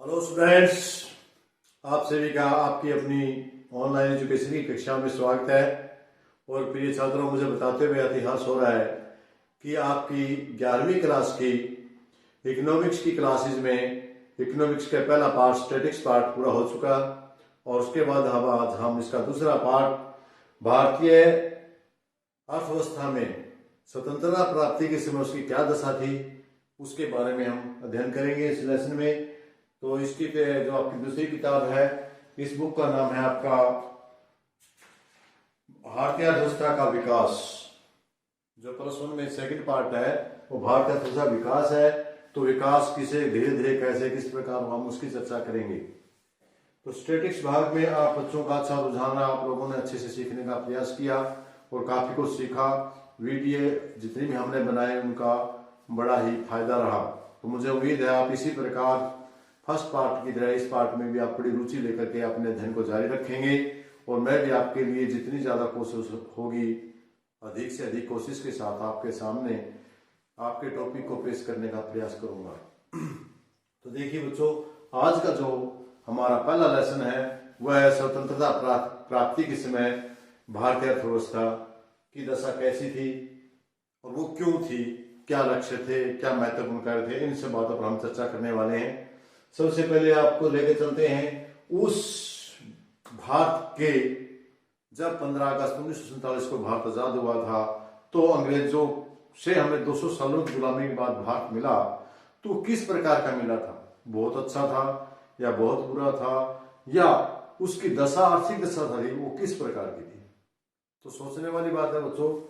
Hello students, आप सभी का आपकी अपनी ऑनलाइन एजुकेशन की कक्षा में स्वागत है। और प्रिय छात्रों, मुझे बताते हुए इतिहास हो रहा है कि आपकी 11वीं क्लास की इकोनॉमिक्स की क्लासेज में इकोनॉमिक्स का पहला पार्ट स्टैटिक्स पार्ट पूरा हो चुका और उसके बाद आज हम इसका दूसरा पार्ट भारतीय अर्थव्यवस्था में स्वतंत्रता प्राप्ति के समय उसकी क्या दशा थी उसके बारे में हम अध्ययन करेंगे इस लेसन में। तो इसकी जो आपकी दूसरी किताब है, इस बुक का नाम है आपका भारतीय अर्थव्यवस्था का विकास। जो +1 में सेकंड पार्ट है वो भारतीय अर्थव्यवस्था विकास है। तो विकास किसे धीरे धीरे कैसे किस प्रकार हम उसकी चर्चा करेंगे। तो स्टैटिक्स भाग में आप बच्चों का अच्छा रुझान, आप लोगों ने अच्छे से सीखने का प्रयास किया और काफी कुछ सीखा। वीडियो जितनी भी हमने बनाए उनका बड़ा ही फायदा रहा। तो मुझे उम्मीद है आप इसी प्रकार फर्स्ट पार्ट की तरह इस पार्ट में भी आप बड़ी रुचि लेकर के अपने अध्ययन को जारी रखेंगे और मैं भी आपके लिए जितनी ज्यादा कोशिश होगी अधिक से अधिक कोशिश के साथ आपके सामने आपके टॉपिक को पेश करने का प्रयास करूंगा। तो देखिए बच्चों, आज का जो हमारा पहला लेसन है वह है स्वतंत्रता प्राप्ति के समय भारतीय अर्थव्यवस्था की दशा कैसी थी और वो क्यों थी, क्या लक्ष्य थे, क्या महत्वपूर्ण कार्य थे, इन सब बातों पर हम चर्चा करने वाले हैं। सबसे पहले आपको लेकर चलते हैं उस भारत के जब 15 अगस्त 1947 को भारत आजाद हुआ था तो अंग्रेजों से हमें 200 सालों की गुलामी के बाद भारत मिला। तो किस प्रकार का मिला था, बहुत अच्छा था या बहुत बुरा था, या उसकी दशा आर्थिक दशा थी वो किस प्रकार की थी। तो सोचने वाली बात है बच्चों।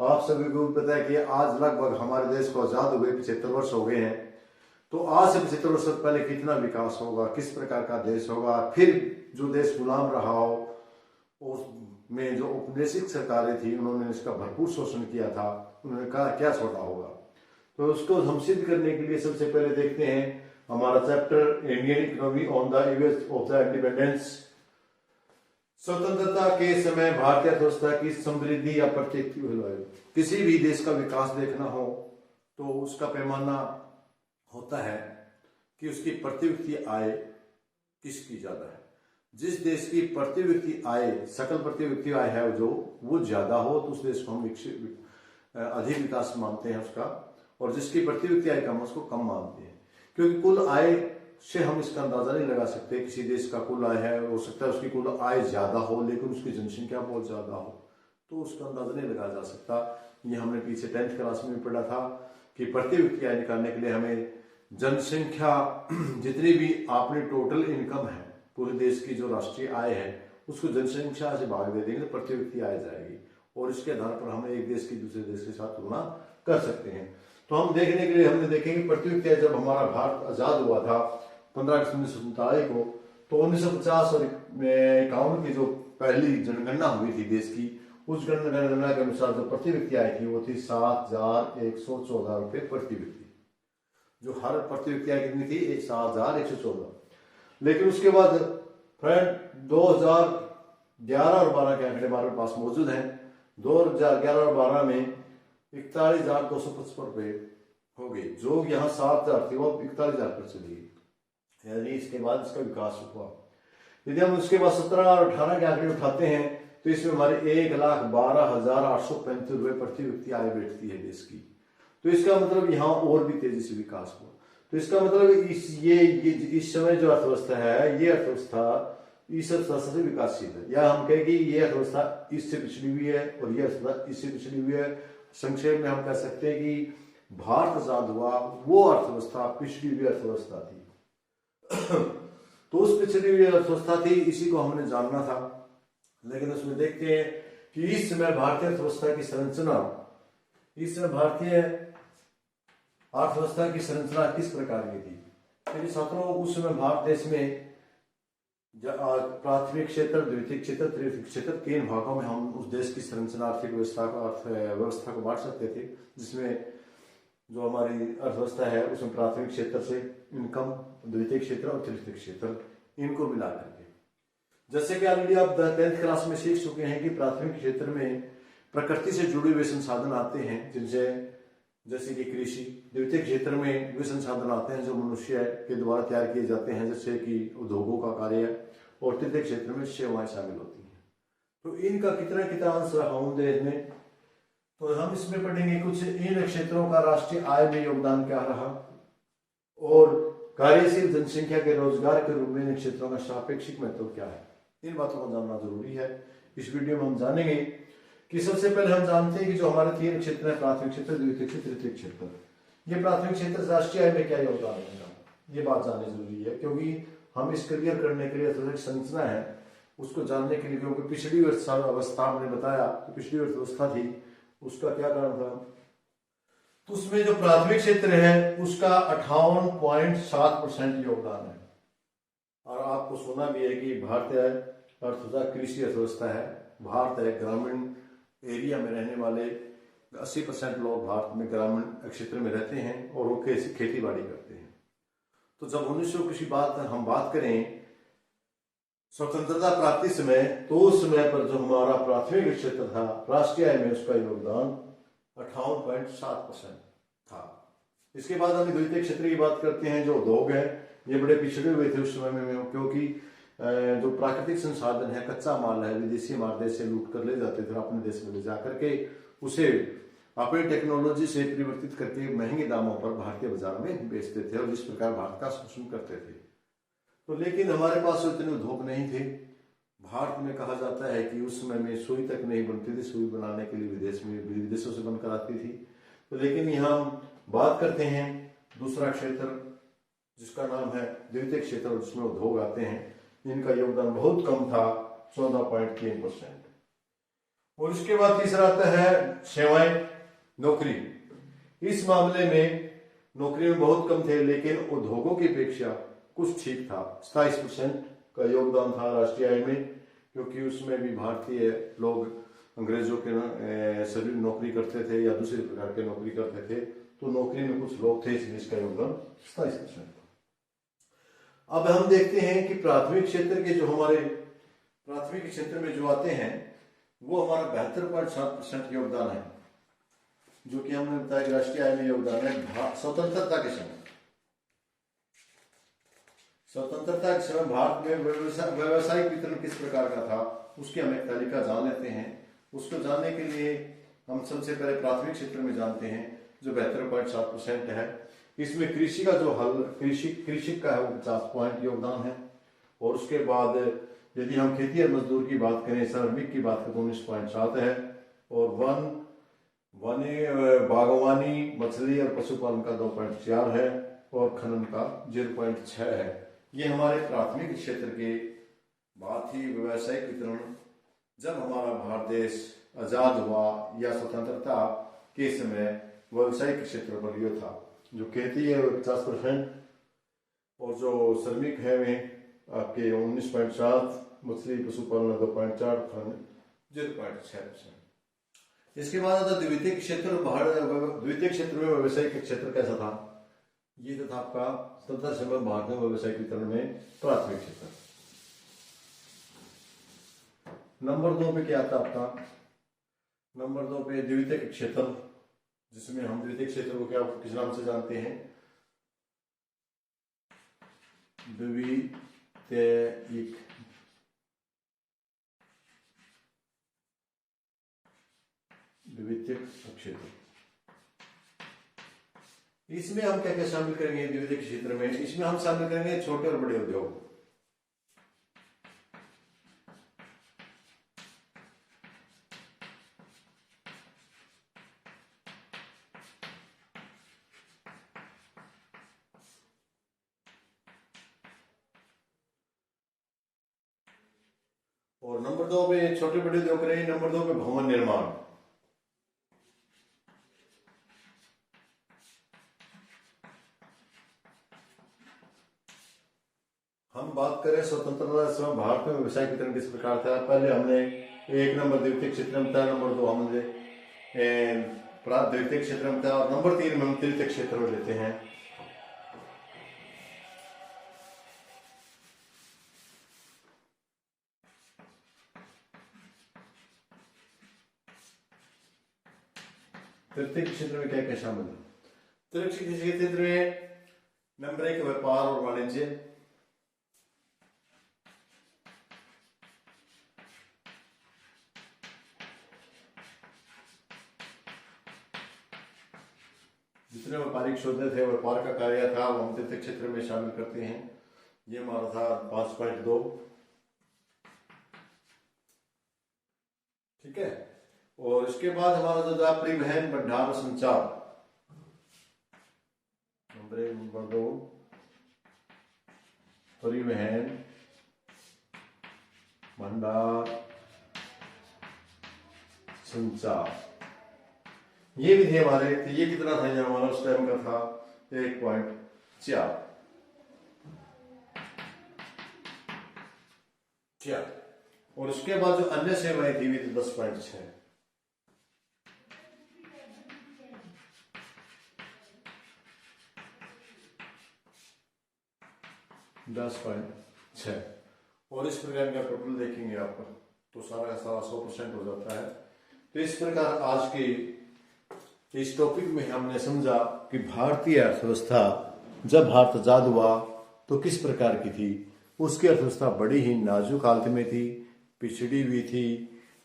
आप सभी को पता है कि आज लगभग हमारे देश को आजाद हुए 75 वर्ष हो गए हैं। तो आज से 75 वर्ष पहले कितना विकास होगा, किस प्रकार का देश होगा, फिर जो देश गुलाम रहा हो उसमें जो औपनिवेशिक सरकारें थी उन्होंने इसका भरपूर शोषण किया था, उन्होंने कहा क्या छोड़ा होगा। तो उसको हम सिद्ध करने के लिए सबसे पहले देखते हैं हमारा chapter Indian economy on the events of the independence. स्वतंत्रता के समय भारतीय अर्थव्यवस्था की समृद्धि या प्रत्येक किसी भी देश का विकास देखना हो तो उसका पैमाना होता है कि उसकी प्रति व्यक्ति आय किसकी ज्यादा है। जिस देश की प्रति व्यक्ति आय, सकल प्रति व्यक्ति आय है जो वो ज्यादा हो तो उस देश को हम अधिक विकास मानते हैं उसका, और जिसकी प्रति व्यक्ति आय कम उसको कम मानते हैं। क्योंकि कुल आय से हम इसका अंदाजा नहीं लगा सकते। किसी देश का कुल आय है, हो सकता है उसकी कुल आय ज्यादा हो लेकिन उसकी जनसंख्या बहुत ज्यादा हो, तो उसका अंदाजा नहीं लगाया जा सकता। ये हमने पीछे 10th क्लास में भी पढ़ा था कि प्रति व्यक्ति आय निकालने के लिए हमें जनसंख्या जितनी भी आपने टोटल इनकम है पूरे देश की जो राष्ट्रीय आय है उसको जनसंख्या से भाग दे देंगे तो प्रति व्यक्ति आय जाएगी और इसके आधार पर हम एक देश की दूसरे देश के साथ तुलना कर सकते हैं। तो हम देखने के लिए हमने देखेंगे प्रति व्यक्ति आय जब हमारा भारत आजाद हुआ था 15 अगस्त 1947 को, तो 1950 और 51 की जो पहली जनगणना हुई थी देश की, उस जनगणना के अनुसार जो प्रति व्यक्ति आय थी वो थी 7,114 रुपये प्रति व्यक्ति। जो हर प्रति व्यक्ति आय कितनी थी, 7,114। लेकिन उसके बाद फ्रेंड 2011 और 12 के आंकड़े हमारे पास मौजूद हैं। 2011 और 12 में 41,255 रुपये हो गई। जो यहाँ 7,000 थी वो 41,000 पर चली गई, यानी इसके बाद इसका विकास हुआ। यदि हम उसके बाद 17 और 18 के आंकड़े उठाते हैं तो इसमें हमारे 1,12,835 रुपये प्रति व्यक्ति आय बैठती है देश की। तो इसका मतलब यहाँ और भी तेजी से विकास हुआ। तो इसका मतलब इस समय जो अर्थव्यवस्था है ये अर्थव्यवस्था इस अर्थव्यवस्था से विकासशील है, या हम कहें कि ये अर्थव्यवस्था इससे पिछड़ी हुई है और ये अर्थव्यवस्था इससे पिछड़ी हुई है। संक्षेप में हम कह सकते हैं कि भारत आजाद हुआ वो अर्थव्यवस्था पिछड़ी हुई अर्थव्यवस्था थी। तो उस पिछड़ी हुई अर्थव्यवस्था थी, इसी को हमने जानना था। लेकिन उसमें देखते हैं कि इस समय भारतीय अर्थव्यवस्था की संरचना, इस समय भारतीय अर्थव्यवस्था की संरचना किस प्रकार की थी। मेरे छात्रों, उस समय भारत देश में प्राथमिक क्षेत्र, द्वितीयक क्षेत्र, तृतीयक क्षेत्र, 3 भागों में हम उस देश की संरचना आर्थिक व्यवस्था को बांट सकते थे। जिसमें जो हमारी अर्थव्यवस्था है उसमें प्राथमिक क्षेत्र से इनकम, द्वितीयक क्षेत्र और तृतीयक क्षेत्र, इनको मिला करके, जैसे कि ऑलरेडी आप 10th क्लास में सीख चुके हैं कि प्राथमिक क्षेत्र में प्रकृति से जुड़े हुए संसाधन आते हैं जिनसे जैसे कि कृषि। द्वितीय क्षेत्र में वे संसाधन आते हैं जो मनुष्य के द्वारा तैयार किए जाते हैं, जैसे कि उद्योगों का कार्य। और तृतीय क्षेत्र में सेवाएं शामिल होती हैं। तो इनका कितना कितना अंश रहा हूं देश में, तो हम इसमें पढ़ेंगे कुछ इन क्षेत्रों का राष्ट्रीय आय में योगदान क्या रहा, और कार्यशील जनसंख्या के रोजगार के रूप में इन क्षेत्रों का सापेक्षिक महत्व क्या है। इन बातों को जानना जरूरी है। इस वीडियो में हम जानेंगे कि सबसे पहले हम जानते हैं कि जो हमारे 3 क्षेत्र है, प्राथमिक क्षेत्र, द्वितीय क्षेत्र, तृतीय क्षेत्र। ये प्राथमिक क्षेत्र राष्ट्रीय आय में क्या योगदान देगा, ये बात जाननी जरूरी है, क्योंकि हम इस क्लियर करने के लिए अर्थव्यवस्था संरचना है उसको जानने के लिए, क्योंकि पिछड़ी अवस्था हमने बताया कि पिछड़ी अर्थव्यवस्था थी, उसका क्या कारण था। तो उसमें जो प्राथमिक क्षेत्र है उसका 58.7% योगदान है। और आपको सुना भी है कि भारतीय अर्थव्यवस्था कृषि अर्थव्यवस्था है। भारत है ग्रामीण एरिया में रहने वाले 80% लोग भारत में ग्रामीण क्षेत्र में रहते हैं और वो खेती बाड़ी करते हैं। तो जब 1900 की हम बात करें स्वतंत्रता प्राप्ति समय, तो उस समय पर जो हमारा प्राथमिक क्षेत्र था राष्ट्रीय आय में उसका योगदान 58.7% था। इसके बाद हम द्वितीय क्षेत्र की बात करते हैं। जो उद्योग है ये बड़े पिछड़े हुए थे उस समय में, क्योंकि जो प्राकृतिक संसाधन है, कच्चा माल है, विदेशी माल देश से लूट कर ले जाते थे, अपने देश में ले जा करके उसे अपनी टेक्नोलॉजी से परिवर्तित करके महंगे दामों पर भारतीय बाजार में बेचते थे और इस प्रकार भारत का शोषण करते थे। तो लेकिन हमारे पास इतने उद्योग नहीं थे। भारत में कहा जाता है कि उस समय में सुई तक नहीं बनती थी, सुई बनाने के लिए विदेशों से बनकर आती थी। तो लेकिन यहाँ हम बात करते हैं दूसरा क्षेत्र जिसका नाम है द्वितीय क्षेत्र, जिसमें उद्योग आते हैं। इनका योगदान बहुत कम था, 14.3%। और इसके बाद तीसरा आता है सेवाएं, नौकरी। इस मामले में नौकरी में बहुत कम थे, लेकिन उद्योगों की अपेक्षा कुछ ठीक था। 27% का योगदान था राष्ट्रीय आय में, क्योंकि उसमें भी भारतीय लोग अंग्रेजों के सभी नौकरी करते थे या दूसरे प्रकार के नौकरी करते थे। तो नौकरी में कुछ लोग थे, इसलिए इसका योगदान 27%। अब हम देखते हैं कि प्राथमिक क्षेत्र के जो हमारे प्राथमिक क्षेत्र में जो आते हैं वो हमारा 72.7% योगदान है, जो कि हमने बताया कि राष्ट्रीय आय में योगदान है। स्वतंत्रता के समय भारत में व्यावसायिक वितरण किस प्रकार का था उसकी हम एक तालिका जान लेते हैं। उसको जानने के लिए हम सबसे पहले प्राथमिक क्षेत्र में जानते हैं जो 72.7% है। इसमें कृषि का जो हल कृषि का है वो 50 योगदान है। और उसके बाद यदि हम खेती और मजदूर की बात करें, श्रमिक की बात करें तो 19.7 है। और बागवानी, मछली और पशुपालन का 2.4 है और खनन का 0.6 है। ये हमारे प्राथमिक क्षेत्र के बात ही व्यावसायिक वितरण जब हमारा भारत देश आजाद हुआ या स्वतंत्रता के समय व्यावसायिक क्षेत्र पर यह था। जो खेती है वो 50% और जो श्रमिक है वे आपके 19.7, मछली पशुपालन 2.4, खनन 0.6%। इसके बाद आता द्वितीय क्षेत्र। द्वितीय क्षेत्र में व्यावसायिक क्षेत्र कैसा था, ये था आपका स्वतंत्रता समय भारत में व्यावसायिक वितरण में प्राथमिक क्षेत्र। नंबर 2 पे क्या आता आपका, नंबर 2 पे द्वितीय क्षेत्र, जिसमें हम द्वितीय क्षेत्र को क्या किस नाम से जानते हैं, द्वितीयक क्षेत्र। इसमें हम क्या क्या शामिल करेंगे द्वितीय क्षेत्र में, इसमें हम शामिल करेंगे छोटे और बड़े उद्योग। और नंबर 2 पे छोटे बड़े उद्योग करेंगे। नंबर 2 पे भवन निर्माण। हम बात करें स्वतंत्रता समय भारत में व्यवसायिक वितरण किस प्रकार था। पहले हमने 1 नंबर द्वितीय क्षेत्र में बताया, नंबर 2 हमने द्वितीय क्षेत्र में बताया और नंबर 3 में हम तृतीय क्षेत्र में लेते हैं। तृतीय क्षेत्र में क्या क्या शामिल है? तृतीय क्षेत्र में नंबर 1 व्यापार और वाणिज्य, जितने व्यापारिक सौदे थे, व्यापार का कार्य था, वो हम तृतीय क्षेत्र में शामिल करते हैं। ये हमारा था 5.2। ठीक है। और इसके बाद हमारा जो था परिवहन, भंडार और संचार, नंबर 2 परिवहन, भंडार, संचार। ये भी थे हमारे। तो ये कितना था? ये हमारा उस टाइम का था 1.4। और उसके बाद जो अन्य सेवाएं थी, 10.6। 10.6। और इस प्रकार का टोटल देखेंगे आप तो सारा का सारा 100% हो जाता है। तो इस प्रकार आज के इस टॉपिक में हमने समझा कि भारतीय अर्थव्यवस्था जब भारत आजाद हुआ तो किस प्रकार की थी। उसकी अर्थव्यवस्था बड़ी ही नाजुक हालत में थी, पिछड़ी हुई थी।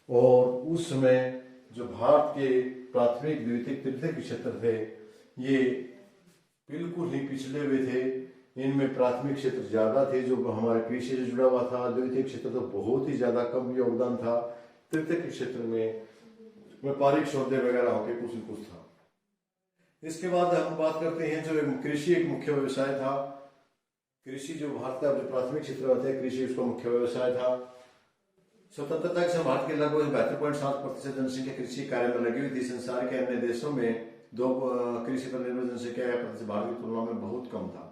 और उस समय जो भारत के प्राथमिक, द्वितीयक, तृतीयक क्षेत्र थे, ये बिल्कुल ही पिछड़े हुए थे। इनमें प्राथमिक क्षेत्र ज्यादा थे जो हमारे कृषि से जुड़ा हुआ था, द्वितीयक क्षेत्र तो बहुत ही ज्यादा कम योगदान था, तृतीयक क्षेत्र में व्यापारिक सौदे वगैरह होके कुछ न कुछ था। इसके बाद हम बात करते हैं जो कृषि एक मुख्य व्यवसाय था। कृषि जो भारत का जो प्राथमिक क्षेत्र होता है, कृषि उसका मुख्य व्यवसाय था। स्वतंत्रता के समय भारत के लगभग 72.7% जनसंख्या कृषि कार्य में लगी हुई थी। संसार के अन्य देशों में कृषि पर निर्भर जनसंख्या भारत की तुलना में बहुत कम था।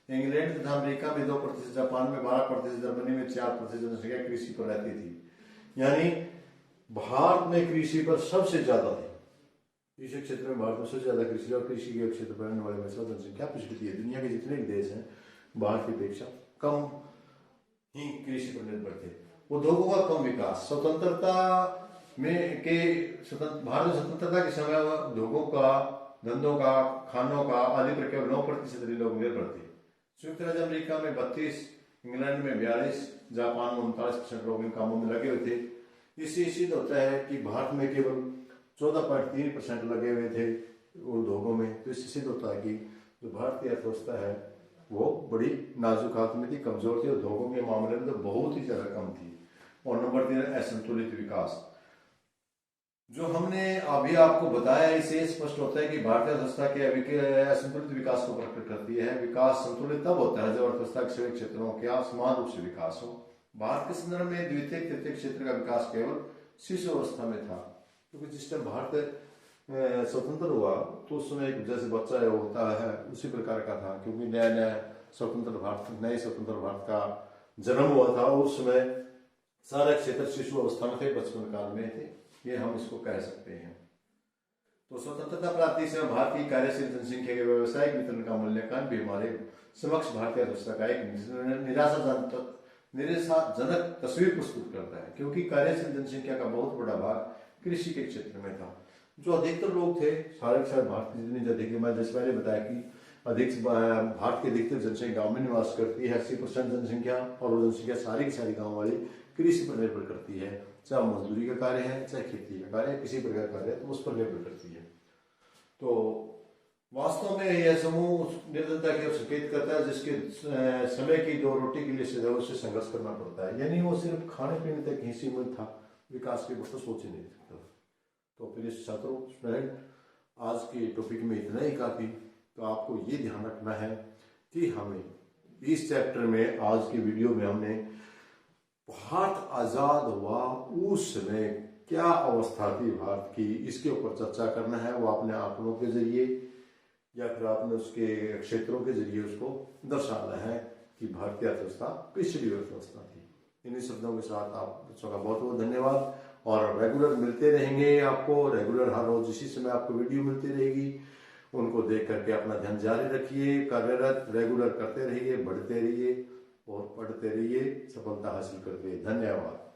इंग्लैंड तथा अमेरिका में 2%, जापान में 12%, जर्मनी में 4% जनसंख्या कृषि पर रहती थी। यानी भारत में कृषि पर सबसे ज्यादा थी। कृषि क्षेत्र में भारत में सबसे ज्यादा कृषि और कृषि के क्षेत्र पर रहने वाले में जनसंख्या पिछड़ी है। दुनिया के जितने भी देश हैं भारत की अपेक्षा कम ही कृषि पर निर्भर थे। उद्योगों का कम विकास, स्वतंत्रता में के भारत में स्वतंत्रता के समय उद्योगों का, धंधों का, खानों का आदि पर केवल 9% लोग निर्भर थे। संयुक्त राज्य अमेरिका में 32, इंग्लैंड में 42, जापान में 39% लोग इन कामों में लगे हुए थे। इससे सिद्ध होता है कि भारत में केवल 14.3% लगे हुए थे उद्योगों में। तो इससे सिद्ध होता है कि जो भारतीय अर्थव्यवस्था है वो बड़ी नाजुक हालत में थी, कमजोर थी। उद्योगों के मामले में तो बहुत ही ज्यादा कम थी। और नंबर 3 असंतुलित विकास। जो हमने अभी आपको बताया, इससे स्पष्ट होता है कि भारतीय अर्थव्यवस्था के असंतुलित विकास को प्रकट करती है। विकास संतुलित तब होता है जब अर्थव्यवस्था के सभी क्षेत्रों का समान रूप से विकास हो। भारत के संदर्भ में द्वितीयक, तृतीयक क्षेत्र का विकास केवल शिशु अवस्था में था, क्योंकि जिस टाइम भारत स्वतंत्र हुआ तो उस समय एक जैसे बच्चा होता है उसी प्रकार का था, क्योंकि नया नया नए स्वतंत्र भारत का जन्म हुआ था। उस समय सारे क्षेत्र शिशु अवस्था में थे, बचपन काल में थे, ये हम इसको कह सकते हैं। तो स्वतंत्रता प्राप्ति से भारतीय कार्यशील जनसंख्या के व्यवसायिक वितरण का मूल्यांकन भी हमारे समक्ष भारतीय अर्थव्यवस्था का एक निराशाजनक तस्वीर प्रस्तुत करता है, क्योंकि कार्यशील जनसंख्या का बहुत बड़ा भाग कृषि के क्षेत्र में था। जो अधिकतर लोग थे सारे भारत की जितनी अधिक, मैं जैसे पहले बताया कि भारत की अधिकतर जनसंख्या गांव में निवास करती है, 80% जनसंख्या, और वो जनसंख्या सारी की सारी गांव वाली कृषि पर निर्भर करती है। चाहे मजदूरी का कार्य है, चाहे खेती का कार्य है, किसी प्रकार का कार्य है, तो उस पर निर्भर करती है। तो वास्तव में यह समूह निर्धनता की ओर संकेत करता है, जिसके समय की 2 रोटी के लिए उससे संघर्ष करना पड़ता है। यानी वो सिर्फ खाने पीने तक ही सीमित था, विकास की बात तो सोच ही नहीं सकता। तो फिर इस छात्रों, स्टूडेंट, आज के टॉपिक में इतना ही काफी। तो आपको ये ध्यान रखना है कि हमें इस चैप्टर में, आज के वीडियो में हमने भारत आजाद हुआ उस समय क्या अवस्था थी भारत की, इसके ऊपर चर्चा करना है। वो अपने आंकड़ों के जरिए या फिर आपने उसके क्षेत्रों के जरिए उसको दर्शाना है कि भारतीय अर्थव्यवस्था पिछड़ी अर्थव्यवस्था थी। इन्हीं शब्दों के साथ आप बच्चों का बहुत बहुत धन्यवाद। और रेगुलर मिलते रहेंगे आपको, रेगुलर हर रोज इसी समय आपको वीडियो मिलती रहेगी। उनको देख करके अपना ध्यान जारी रखिए, कार्यरत रेगुलर करते रहिए, बढ़ते रहिए और पढ़ते रहिए, सफलता हासिल करते रहिए। धन्यवाद।